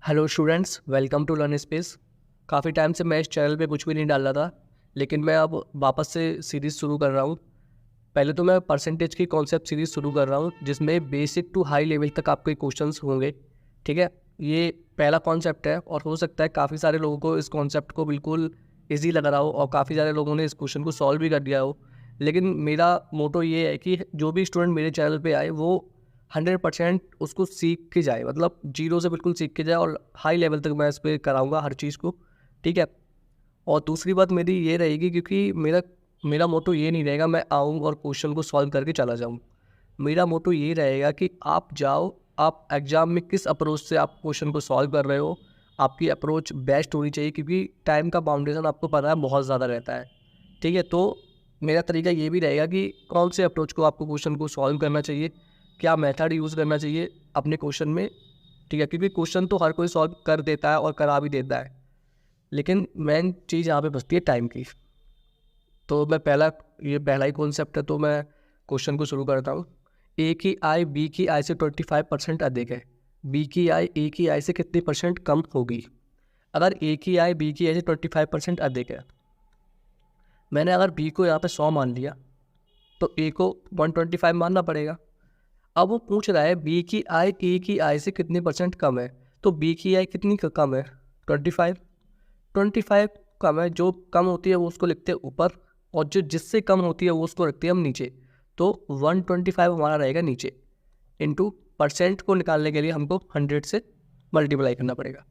Hello students, welcome to learn space. काफ़ी time से मैं इस चैनल पे कुछ भी नहीं डाल रहा था, लेकिन मैं अब वापस से सीरीज़ शुरू कर रहा हूँ। पहले तो मैं परसेंटेज की कॉन्सेप्ट सीरीज़ शुरू कर रहा हूँ, जिसमें बेसिक टू हाई लेवल तक आपके क्वेश्चंस होंगे। ठीक है, ये पहला कॉन्सेप्ट है और हो सकता है काफ़ी सारे लोगों को इस कॉन्सेप्ट को बिल्कुल ईजी लग रहा हो और काफ़ी सारे लोगों ने इस क्वेश्चन को सॉल्व भी कर दिया हो। लेकिन मेरा मोटो ये है कि जो भी स्टूडेंट मेरे चैनल पे आए वो 100% उसको सीख के जाए, मतलब जीरो से बिल्कुल सीख के जाए और हाई लेवल तक मैं इस पर कराऊंगा हर चीज़ को। ठीक है, और दूसरी बात मेरी ये रहेगी, क्योंकि मेरा मेरा मोटो ये नहीं रहेगा मैं आऊँ और क्वेश्चन को सॉल्व करके चला जाऊँ। मेरा मोटो ये रहेगा कि आप जाओ, आप एग्ज़ाम में किस अप्रोच से आप क्वेश्चन को सॉल्व कर रहे हो, आपकी अप्रोच बेस्ट होनी चाहिए, क्योंकि टाइम का बाउंडेशन आपको पता है बहुत ज़्यादा रहता है। ठीक है, तो मेरा तरीका ये भी रहेगा कि कौन से अप्रोच को आपको क्वेश्चन को सॉल्व करना चाहिए, क्या मेथड यूज़ करना चाहिए अपने क्वेश्चन में। ठीक है, क्योंकि क्वेश्चन तो हर कोई सॉल्व कर देता है और करा भी देता है, लेकिन मेन चीज़ यहाँ पे बचती है टाइम की। तो मैं पहला ही कॉन्सेप्ट है, तो मैं क्वेश्चन को शुरू करता हूँ। ए की आय बी की आय से 25% अधिक है, बी की आय ए की आय से कितनी परसेंट कम होगी। अगर ए की आय बी की आय से 25% अधिक है, मैंने अगर बी को यहाँ पे 100 मान लिया तो ए को 125 मानना पड़ेगा। अब वो पूछ रहा है बी की आय ए की आय से कितनी परसेंट कम है, तो बी की आय कितनी कम है, 25। 25 कम है, जो कम होती है वो उसको लिखते हैं ऊपर, और जो जिससे कम होती है वो उसको रखते हैं हम नीचे। तो 125 हमारा रहेगा नीचे, इंटू परसेंट को निकालने के लिए हमको 100 से मल्टीप्लाई करना पड़ेगा।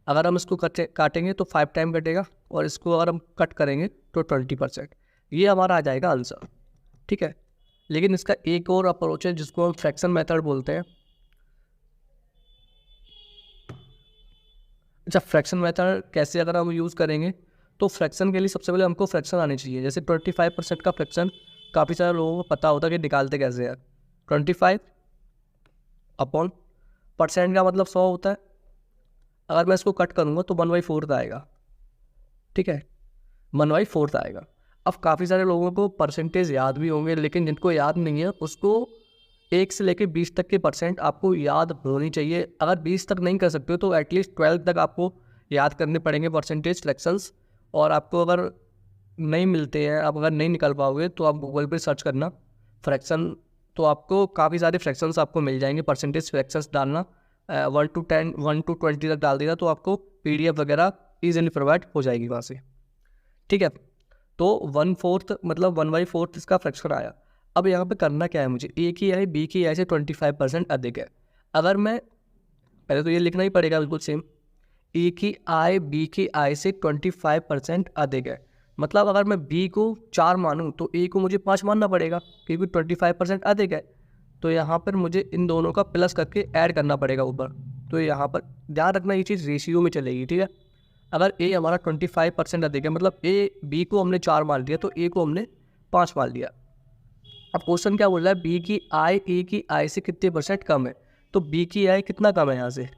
अगर हम इसको काटेंगे तो 5 टाइम कटेगा, और इसको अगर हम कट करेंगे तो 20%। ये हमारा आ जाएगा आंसर। ठीक है, लेकिन इसका एक और अप्रोच है जिसको हम फ्रैक्शन मेथड बोलते हैं। अच्छा, फ्रैक्शन मेथड कैसे अगर हम यूज़ करेंगे, तो फ्रैक्शन के लिए सबसे पहले हमको फ्रैक्शन आने चाहिए। जैसे 25% का फ्रैक्शन काफ़ी सारे लोगों को पता होता है कि निकालते कैसे हैं। 25 अपॉन परसेंट का मतलब 100 होता है। अगर मैं इसको कट करूँगा तो 1/4 आएगा। ठीक है, 1/4 आएगा। अब काफ़ी सारे लोगों को परसेंटेज याद भी होंगे, लेकिन जिनको याद नहीं है उसको 1 से लेकर 20 तक के परसेंट आपको याद होनी चाहिए। अगर 20 तक नहीं कर सकते हो तो एटलीस्ट 12 तक आपको याद करने पड़ेंगे परसेंटेज फ्रैक्शंस। और आपको अगर नहीं मिलते हैं, आप अगर नहीं निकाल पाओगे तो आप गूगल पे सर्च करना फ्रैक्शन, तो आपको काफ़ी सारे फ्रैक्शंस आपको मिल जाएंगे। परसेंटेज फ्रैक्शंस डालना 1 to 10 1 to 20 तक डाल देगा तो आपको PDF वगैरह ईजिली प्रोवाइड हो जाएगी वहाँ से। ठीक है, तो 1/4 मतलब 1/4 इसका फ्रैक्शन आया। अब यहाँ पे करना क्या है मुझे, ए की आय बी की आय से 25% अधिक है। अगर मैं पहले तो ये लिखना ही पड़ेगा बिल्कुल सेम, ए की आय बी की आय से 25% अधिक है। मतलब अगर मैं बी को 4 मानूँ तो ए को मुझे 5 मानना पड़ेगा, क्योंकि 25% अधिक है। तो यहाँ पर मुझे इन दोनों का प्लस करके ऐड करना पड़ेगा ऊपर। तो यहाँ पर ध्यान रखना ये चीज़ रेशियो में चलेगी। ठीक है, अगर ए हमारा 25% अधिक है, मतलब ए बी को हमने 4 मान लिया तो ए को हमने 5 मान लिया। अब क्वेश्चन क्या बोल रहा है, बी की आय ए की आय से कितने परसेंट कम है। तो बी की आय कितना कम है, यहाँ से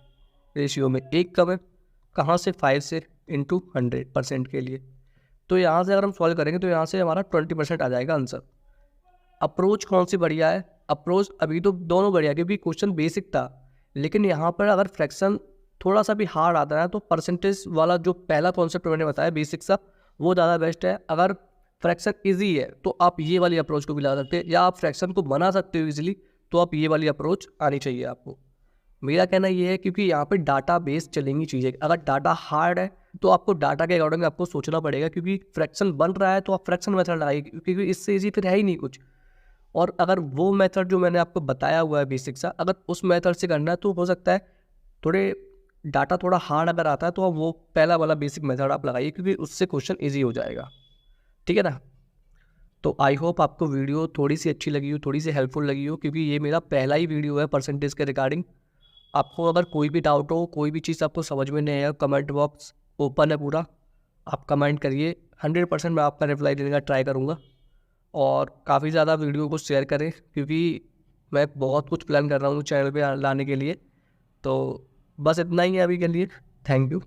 रेशियो में 1 कम है। कहाँ से, 5 से, इंटू 100% के लिए। तो यहाँ से अगर हम सॉल्व करेंगे तो यहाँ से हमारा 20% आ जाएगा आंसर। अप्रोच कौन सी बढ़िया है, अप्रोच अभी तो दोनों बढ़िया, क्योंकि क्वेश्चन बेसिक था। लेकिन यहाँ पर अगर फ्रैक्शन थोड़ा सा भी हार्ड आता है तो परसेंटेज वाला जो पहला कॉन्सेप्ट मैंने बताया बेसिक सा, वो ज़्यादा बेस्ट है। अगर फ्रैक्शन इजी है तो आप ये वाली अप्रोच को भी ला सकते हैं, या आप फ्रैक्शन को बना सकते हो इजीली, तो आप ये वाली अप्रोच आनी चाहिए आपको। मेरा कहना ये है, क्योंकि यहाँ पे डाटा बेस चलेंगी चीज़ें। अगर डाटा हार्ड है तो आपको डाटा के अकॉर्डिंग आपको सोचना पड़ेगा, क्योंकि फ्रैक्शन बन रहा है तो आप फ्रैक्शन मेथड लगाइए, क्योंकि इससे ईजी फिर है ही नहीं कुछ। और अगर वो मेथड जो मैंने आपको बताया हुआ है बेसिक सा, अगर उस मेथड से करना है तो हो सकता है थोड़े डाटा थोड़ा हार्ड अगर आता है तो आप वो पहला वाला बेसिक मेथड आप लगाइए, क्योंकि उससे क्वेश्चन ईजी हो जाएगा। ठीक है ना। तो आई होप आपको वीडियो थोड़ी सी अच्छी लगी हो, थोड़ी सी हेल्पफुल लगी हो, क्योंकि ये मेरा पहला ही वीडियो है परसेंटेज के रिगार्डिंग। आपको अगर कोई भी डाउट हो, कोई भी चीज़ आपको समझ में नहीं आया, कमेंट बॉक्स ओपन है पूरा, आप कमेंट करिए। 100% मैं आपका रिप्लाई देने का ट्राई करूँगा। और काफ़ी ज़्यादा वीडियो को शेयर करें, क्योंकि मैं बहुत कुछ प्लान कर रहा हूँ चैनल पे लाने के लिए। तो बस इतना ही है अभी के लिए। Thank you.